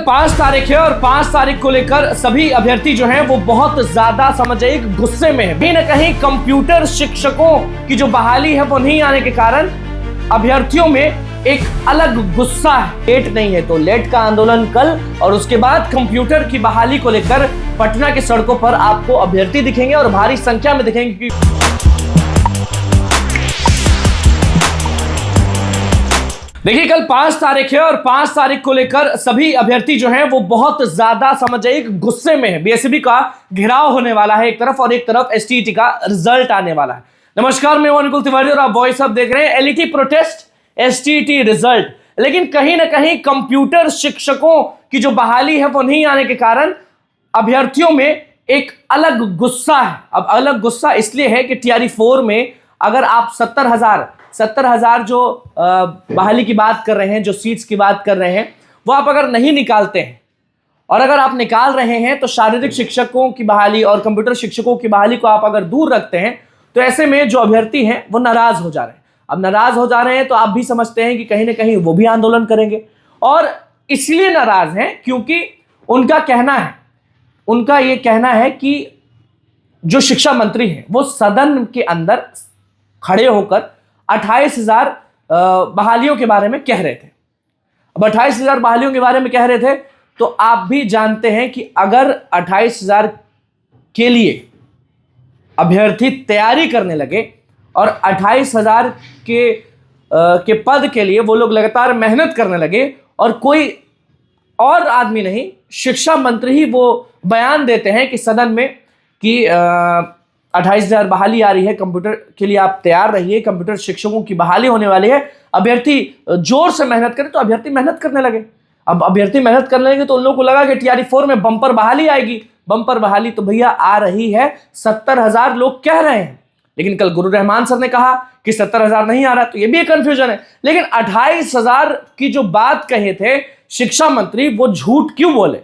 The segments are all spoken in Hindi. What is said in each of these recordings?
कल 5 तारीख है और 5 तारीख को लेकर सभी अभ्यर्थी जो हैं वो बहुत ज्यादा समझिए गुस्से में है। कहीं ना कहीं कंप्यूटर शिक्षकों की जो बहाली है वो नहीं आने के कारण अभ्यर्थियों में एक अलग गुस्सा है। लेट नहीं है तो लेट का आंदोलन कल और उसके बाद कंप्यूटर की बहाली को लेकर पटना की सड़कों पर आपको अभ्यर्थी दिखेंगे और भारी संख्या में दिखेंगे। देखिए कल 5 तारीख है और 5 तारीख को लेकर सभी अभ्यर्थी जो हैं वो बहुत ज्यादा समझिए गुस्से में है। बीएसपी का घेराव होने वाला है एक तरफ और एक तरफ एसटीईटी का रिजल्ट आने वाला है। नमस्कार, मैं अनुकुल तिवारी और आप वॉइस अप देख रहे हैं। LET protest, STET result. लेकिन कहीं ना कहीं कंप्यूटर शिक्षकों की जो बहाली है वो नहीं आने के कारण अभ्यर्थियों में एक अलग गुस्सा है। अब अलग गुस्सा इसलिए है कि टीआरई 4 में अगर आप 70,000 जो बहाली की बात कर रहे हैं, जो सीट्स की बात कर रहे हैं, वो आप अगर नहीं निकालते हैं और अगर आप निकाल रहे हैं तो शारीरिक शिक्षकों की बहाली और कंप्यूटर शिक्षकों की बहाली को आप अगर दूर रखते हैं तो ऐसे में जो अभ्यर्थी हैं वो नाराज हो जा रहे हैं। अब नाराज हो जा रहे हैं तो आप भी समझते हैं कि कहीं ना कहीं वो भी आंदोलन करेंगे और इसलिए नाराज हैं क्योंकि उनका ये कहना है कि जो शिक्षा मंत्री हैं वो सदन के अंदर खड़े होकर 28,000 बहालियों के बारे में कह रहे थे। अब 28,000 बहालियों के बारे में कह रहे थे तो आप भी जानते हैं कि अगर 28,000 के लिए अभ्यर्थी तैयारी करने लगे और 28,000 के पद के लिए वो लोग लगातार मेहनत करने लगे और कोई और आदमी नहीं, शिक्षा मंत्री ही वो बयान देते हैं कि सदन में कि 28,000 बहाली आ रही है, कंप्यूटर के लिए आप तैयार रहिए, कंप्यूटर शिक्षकों की बहाली होने वाली है, अभ्यर्थी जोर से मेहनत करें, तो अभ्यर्थी मेहनत करने लगे। अब अभ्यर्थी मेहनत करने लगे तो उन लोगों को लगा कि टीआरई 4 में बम्पर बहाली आएगी। बम्पर बहाली तो भैया आ रही है, 70,000 लोग कह रहे हैं। लेकिन कल गुरु रहमान सर ने कहा कि 70,000 नहीं आ रहा, तो ये भी एक कंफ्यूजन है। लेकिन 28,000 की जो बात कहे थे शिक्षा मंत्री, वो झूठ क्यों बोले?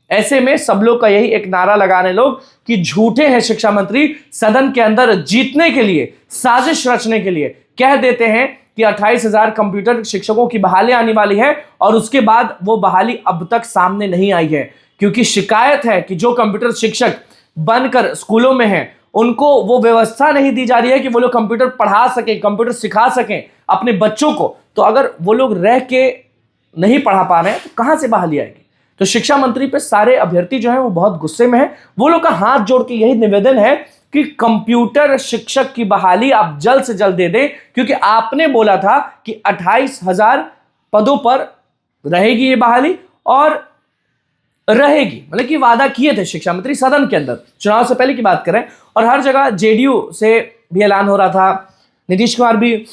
ऐसे में सब लोग का यही एक नारा लगाने लोग कि झूठे हैं शिक्षा मंत्री, सदन के अंदर जीतने के लिए, साजिश रचने के लिए कह देते हैं कि 28,000 कंप्यूटर शिक्षकों की बहाली आने वाली है और उसके बाद वो बहाली अब तक सामने नहीं आई है। क्योंकि शिकायत है कि जो कंप्यूटर शिक्षक बनकर स्कूलों में हैं उनको वो व्यवस्था नहीं दी जा रही है कि वो लोग कंप्यूटर पढ़ा सकें, कंप्यूटर सिखा सकें अपने बच्चों को। तो अगर वो लोग रह के नहीं पढ़ा पा रहे हैं तो कहां से बहाली आएगी? तो शिक्षा मंत्री पे सारे अभ्यर्थी जो हैं वो बहुत गुस्से में हैं। वो लोग का हाथ जोड़ के यही निवेदन है कि कंप्यूटर शिक्षक की बहाली आप जल्द से जल्द दे दें, क्योंकि आपने बोला था कि 28,000 पदों पर रहेगी ये बहाली और रहेगी, मतलब कि वादा किए थे शिक्षा मंत्री सदन के अंदर, चुनाव से पहले की बात करें। और हर जगह जेडीयू से भी ऐलान हो रहा था, नीतीश कुमार भी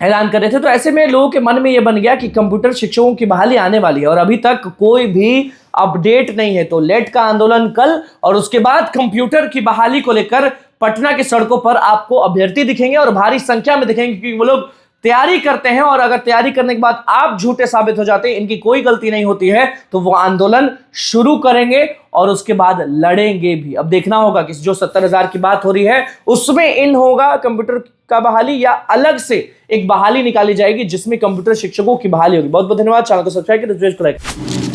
ऐलान कर रहे थे। तो ऐसे में लोगों के मन में यह बन गया कि कंप्यूटर शिक्षकों की बहाली आने वाली है और अभी तक कोई भी अपडेट नहीं है। तो लेट का आंदोलन कल और उसके बाद कंप्यूटर की बहाली को लेकर पटना की सड़कों पर आपको अभ्यर्थी दिखेंगे और भारी संख्या में दिखेंगे, क्योंकि वो लोग तैयारी करते हैं और अगर तैयारी करने के बाद आप झूठे साबित हो जाते हैं, इनकी कोई गलती नहीं होती है, तो वो आंदोलन शुरू करेंगे और उसके बाद लड़ेंगे भी। अब देखना होगा कि जो 70,000 की बात हो रही है उसमें इन होगा कंप्यूटर का बहाली या अलग से एक बहाली निकाली जाएगी जिसमें कंप्यूटर शिक्षकों की बहाली होगी। बहुत बहुत धन्यवाद। चैनल को सब्सक्राइब करें।